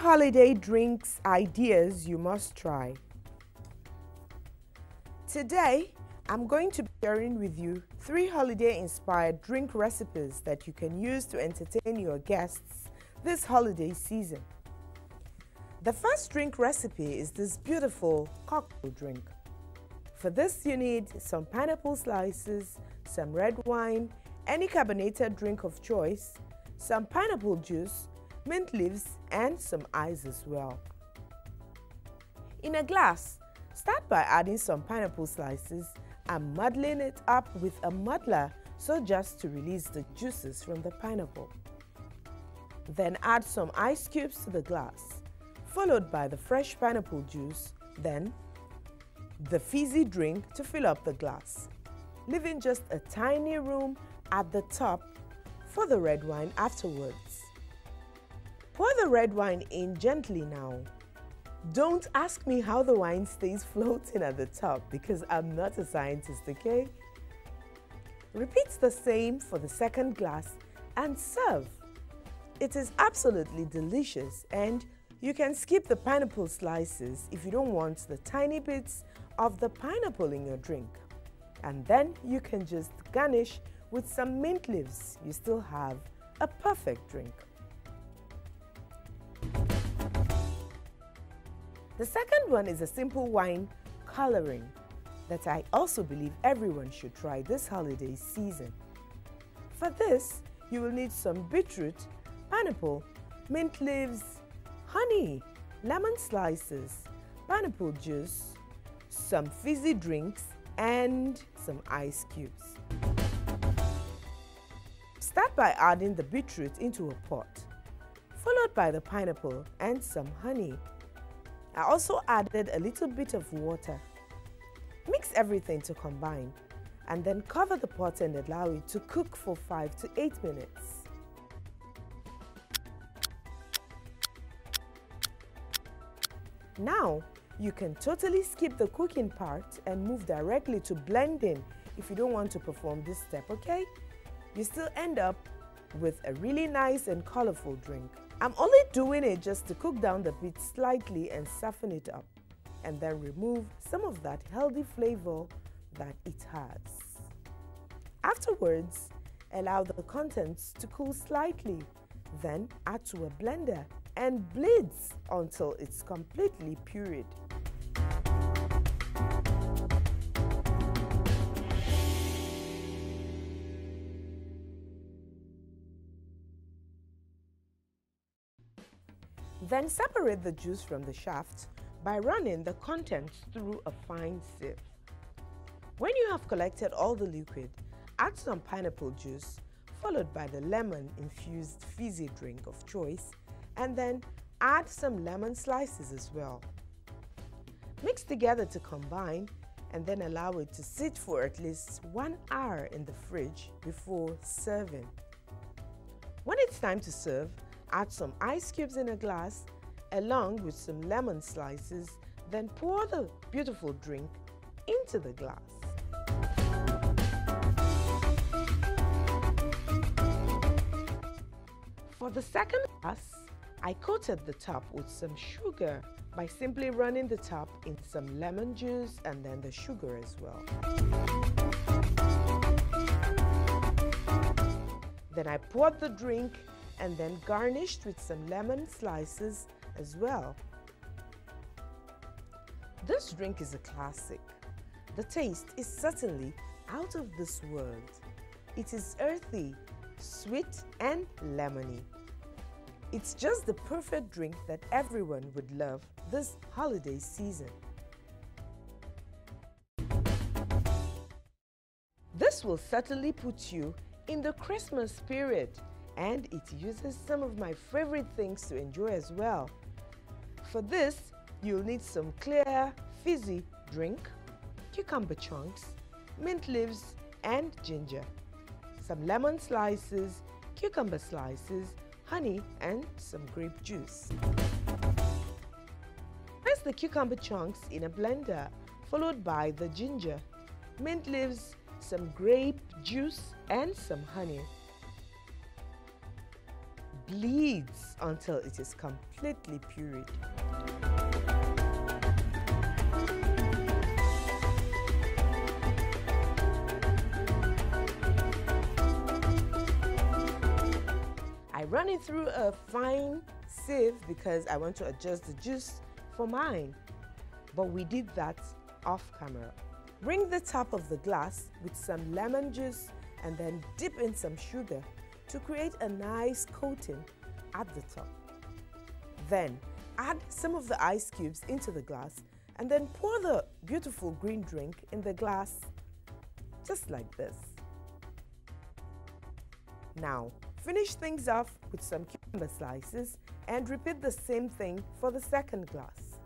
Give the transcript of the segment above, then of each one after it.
holiday drinks ideas you must try. Today, I'm going to be sharing with you 3 holiday-inspired drink recipes that you can use to entertain your guests this holiday season. The first drink recipe is this beautiful cocktail drink. For this, you need some pineapple slices, some red wine, any carbonated drink of choice, some pineapple juice, mint leaves, and some ice as well. In a glass, start by adding some pineapple slices and muddling it up with a muddler so just to release the juices from the pineapple. Then add some ice cubes to the glass, followed by the fresh pineapple juice, then the fizzy drink to fill up the glass, leaving just a tiny room at the top for the red wine afterwards. Pour the red wine in gently now. Don't ask me how the wine stays floating at the top because I'm not a scientist, okay? Repeat the same for the second glass and serve. It is absolutely delicious, and you can skip the pineapple slices if you don't want the tiny bits of the pineapple in your drink. And then you can just garnish with some mint leaves. You still have a perfect drink. The second one is a simple wine coloring that I also believe everyone should try this holiday season. For this, you will need some beetroot, pineapple, mint leaves, honey, lemon slices, pineapple juice, some fizzy drinks, and some ice cubes. Start by adding the beetroot into a pot, followed by the pineapple and some honey. I also added a little bit of water. Mix everything to combine and then cover the pot and allow it to cook for 5 to 8 minutes. Now, you can totally skip the cooking part and move directly to blending if you don't want to perform this step, okay? You still end up with a really nice and colorful drink. I'm only doing it just to cook down the beet slightly and soften it up, and then remove some of that healthy flavor that it has. Afterwards, allow the contents to cool slightly, then add to a blender and bleed until it's completely pureed. Then separate the juice from the shaft by running the contents through a fine sieve. When you have collected all the liquid, add some pineapple juice, followed by the lemon-infused fizzy drink of choice, and then add some lemon slices as well. Mix together to combine, and then allow it to sit for at least 1 hour in the fridge before serving. When it's time to serve, add some ice cubes in a glass along with some lemon slices, then pour the beautiful drink into the glass. For the second glass, I coated the top with some sugar by simply running the top in some lemon juice and then the sugar as well. Then I poured the drink and then garnished with some lemon slices as well. This drink is a classic. The taste is certainly out of this world. It is earthy, sweet, and lemony. It's just the perfect drink that everyone would love this holiday season. This will certainly put you in the Christmas spirit, and it uses some of my favorite things to enjoy as well. For this, you'll need some clear, fizzy drink, cucumber chunks, mint leaves, and ginger, some lemon slices, cucumber slices, honey, and some grape juice. Press the cucumber chunks in a blender, followed by the ginger, mint leaves, some grape juice, and some honey. bleeds until it is completely pureed. I run it through a fine sieve because I want to adjust the juice for mine, but we did that off camera. Ring the top of the glass with some lemon juice and then dip in some sugar to create a nice coating at the top. Then add some of the ice cubes into the glass and then pour the beautiful green drink in the glass just like this. Now, finish things off with some cucumber slices and repeat the same thing for the second glass.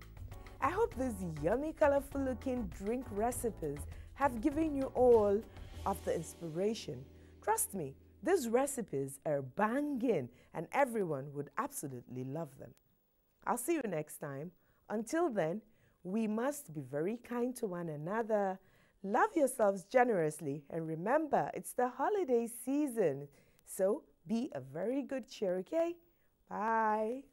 I hope these yummy, colorful looking drink recipes have given you all of the inspiration. Trust me, these recipes are banging and everyone would absolutely love them. I'll see you next time. Until then, we must be very kind to one another. Love yourselves generously and remember, it's the holiday season. So be a very good cheer, okay? Bye.